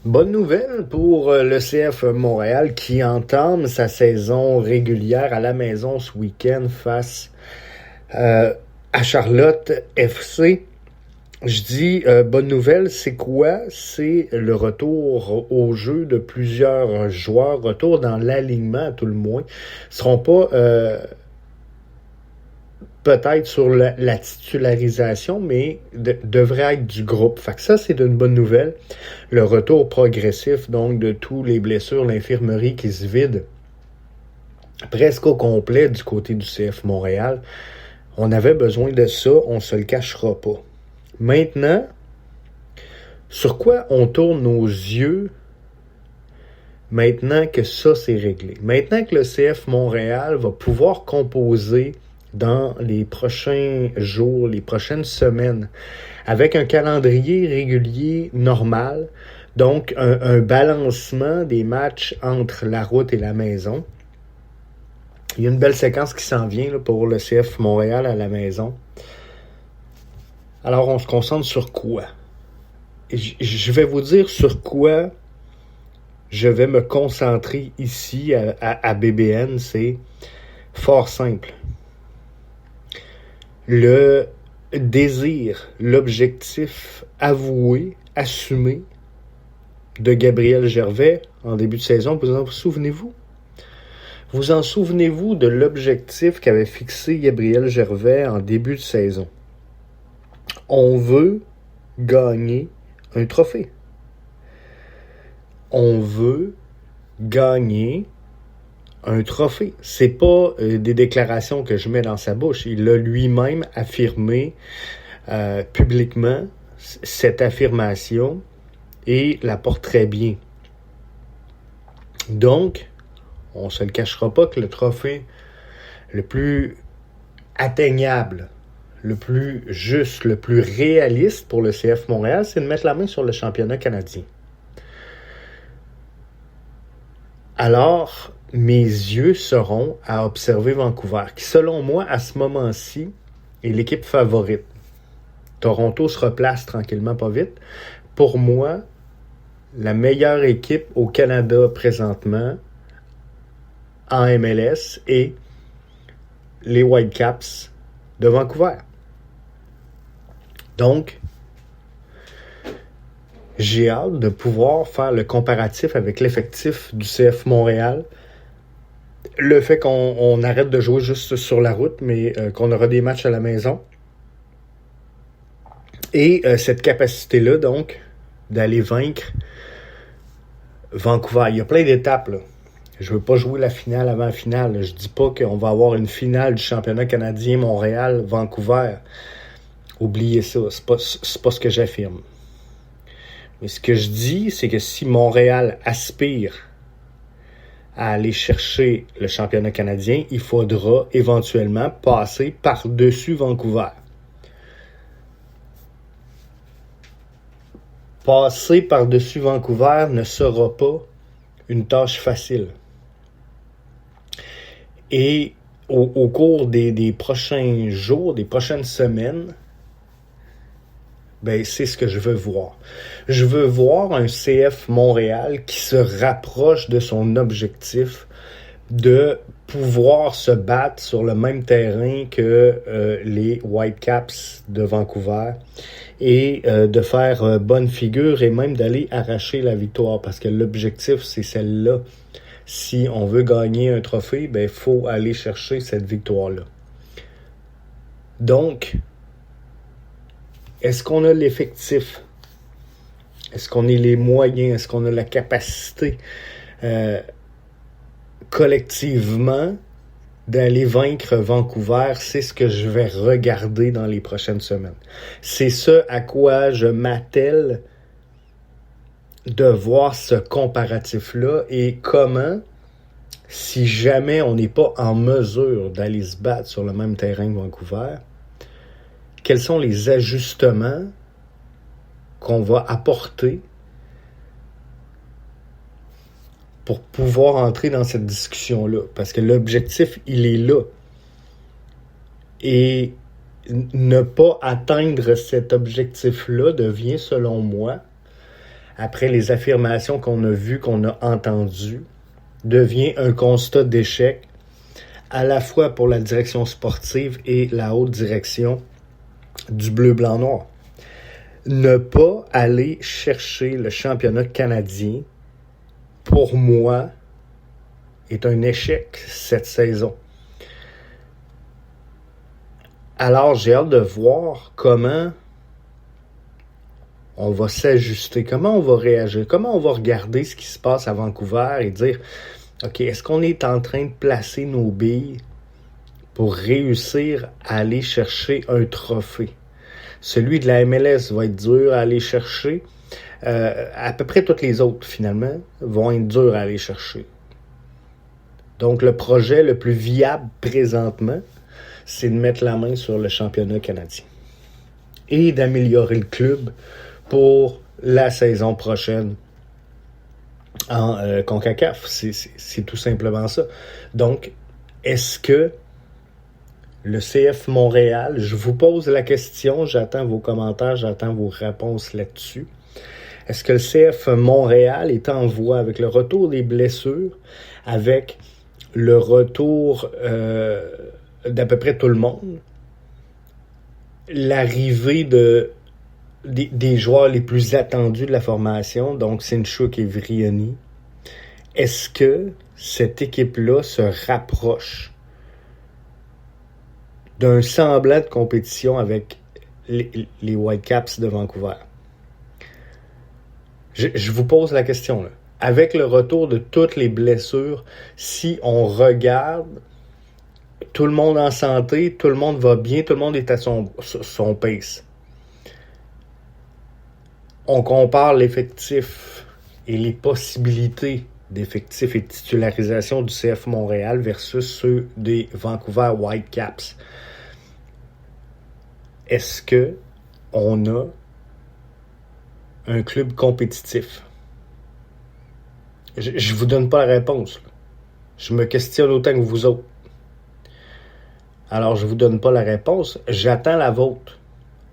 Bonne nouvelle pour le CF Montréal qui entame sa saison régulière à la maison ce week-end face à Charlotte FC. Je dis bonne nouvelle, c'est quoi? C'est le retour au jeu de plusieurs joueurs, retour dans l'alignement à tout le moins. Ils ne seront pas peut-être sur la titularisation, mais devrait être du groupe. Fait que ça, c'est une bonne nouvelle. Le retour progressif, donc, de tous les blessures, l'infirmerie qui se vide presque au complet du côté du CF Montréal. On avait besoin de ça, on se le cachera pas. Maintenant, sur quoi on tourne nos yeux maintenant que ça, c'est réglé? Maintenant que le CF Montréal va pouvoir composer dans les prochains jours, les prochaines semaines, avec un calendrier régulier normal, donc un balancement des matchs entre la route et la maison. Il y a une belle séquence qui s'en vient là, pour le CF Montréal à la maison. Alors, on se concentre sur quoi? Je vais vous dire sur quoi je vais me concentrer ici à BBN. C'est fort simple. Le désir, l'objectif avoué, assumé de Gabriel Gervais en début de saison, vous en souvenez-vous? Vous en souvenez-vous de l'objectif qu'avait fixé Gabriel Gervais en début de saison? On veut gagner un trophée. On veut gagner un trophée. C'est pas des déclarations que je mets dans sa bouche. Il a lui-même affirmé publiquement cette affirmation et la porte très bien. Donc, on se le cachera pas que le trophée le plus atteignable, le plus juste, le plus réaliste pour le CF Montréal, c'est de mettre la main sur le championnat canadien. Alors, mes yeux seront à observer Vancouver, qui selon moi, à ce moment-ci, est l'équipe favorite. Toronto se replace tranquillement pas vite. Pour moi, la meilleure équipe au Canada présentement, en MLS, est les Whitecaps de Vancouver. Donc, j'ai hâte de pouvoir faire le comparatif avec l'effectif du CF Montréal. Le fait qu'on arrête de jouer juste sur la route, mais qu'on aura des matchs à la maison. Et cette capacité-là, donc, d'aller vaincre Vancouver. Il y a plein d'étapes, là. Je veux pas jouer la finale avant la finale. Je dis pas qu'on va avoir une finale du championnat canadien Montréal-Vancouver. Oubliez ça. C'est pas ce que j'affirme. Mais ce que je dis, c'est que si Montréal aspire à aller chercher le championnat canadien, il faudra éventuellement passer par-dessus Vancouver. Passer par-dessus Vancouver ne sera pas une tâche facile. Et au cours des prochains jours, des prochaines semaines, ben c'est ce que je veux voir. Je veux voir un CF Montréal qui se rapproche de son objectif de pouvoir se battre sur le même terrain que les Whitecaps de Vancouver et de faire bonne figure et même d'aller arracher la victoire parce que l'objectif, c'est celle-là. Si on veut gagner un trophée, ben faut aller chercher cette victoire-là. Donc, est-ce qu'on a l'effectif? Est-ce qu'on a les moyens? Est-ce qu'on a la capacité collectivement d'aller vaincre Vancouver? C'est ce que je vais regarder dans les prochaines semaines. C'est ce à quoi je m'attelle de voir ce comparatif-là et comment, si jamais on n'est pas en mesure d'aller se battre sur le même terrain que Vancouver, quels sont les ajustements qu'on va apporter pour pouvoir entrer dans cette discussion-là. Parce que l'objectif, il est là. Et ne pas atteindre cet objectif-là devient, selon moi, après les affirmations qu'on a vues, qu'on a entendues, devient un constat d'échec à la fois pour la direction sportive et la haute direction du bleu, blanc, noir. Ne pas aller chercher le championnat canadien, pour moi, est un échec cette saison. Alors, j'ai hâte de voir comment on va s'ajuster, comment on va réagir, comment on va regarder ce qui se passe à Vancouver et dire, OK, est-ce qu'on est en train de placer nos billes pour réussir à aller chercher un trophée? Celui de la MLS va être dur à aller chercher. À peu près toutes les autres, finalement, vont être durs à aller chercher. Donc, le projet le plus viable présentement, c'est de mettre la main sur le championnat canadien et d'améliorer le club pour la saison prochaine en CONCACAF. C'est tout simplement ça. Donc, est-ce que le CF Montréal, je vous pose la question, j'attends vos commentaires, j'attends vos réponses là-dessus. Est-ce que le CF Montréal est en voie avec le retour des blessures, avec le retour d'à peu près tout le monde, l'arrivée des joueurs les plus attendus de la formation, donc Sintchuk et Vrioni, est-ce que cette équipe-là se rapproche d'un semblant de compétition avec les Whitecaps de Vancouver? Je vous pose la question, là. Avec le retour de toutes les blessures, si on regarde tout le monde en santé, tout le monde va bien, tout le monde est à son pace. On compare l'effectif et les possibilités d'effectifs et de titularisation du CF Montréal versus ceux des Vancouver Whitecaps. Est-ce que on a un club compétitif? Je vous donne pas la réponse. Je me questionne autant que vous autres. Alors, je vous donne pas la réponse. J'attends la vôtre.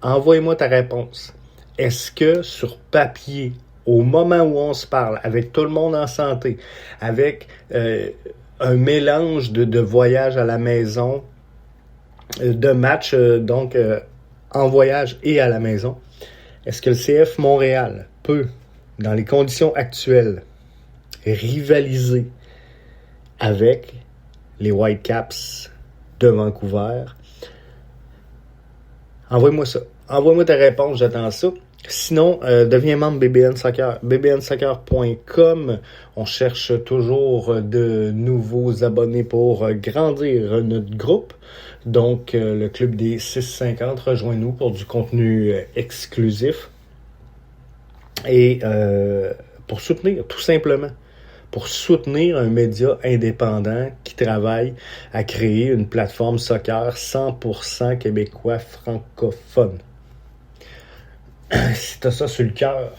Envoyez-moi ta réponse. Est-ce que, sur papier, au moment où on se parle, avec tout le monde en santé, avec un mélange de voyages à la maison, de matchs en voyage et à la maison, est-ce que le CF Montréal peut, dans les conditions actuelles, rivaliser avec les Whitecaps de Vancouver? Envoie-moi ça. Envoie-moi ta réponse, j'attends ça. Sinon, deviens membre BBN Soccer. bbnsoccer.com. On cherche toujours de nouveaux abonnés pour grandir notre groupe. Donc, le club des 650, rejoins-nous pour du contenu exclusif. Et pour soutenir, tout simplement. Pour soutenir un média indépendant qui travaille à créer une plateforme soccer 100% québécois francophone. Si t'as ça sur le cœur,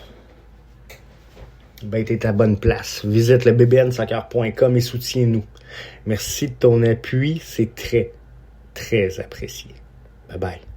ben t'es à la bonne place. Visite le bbnsoccer.com et soutiens-nous. Merci de ton appui, c'est très, très apprécié. Bye bye.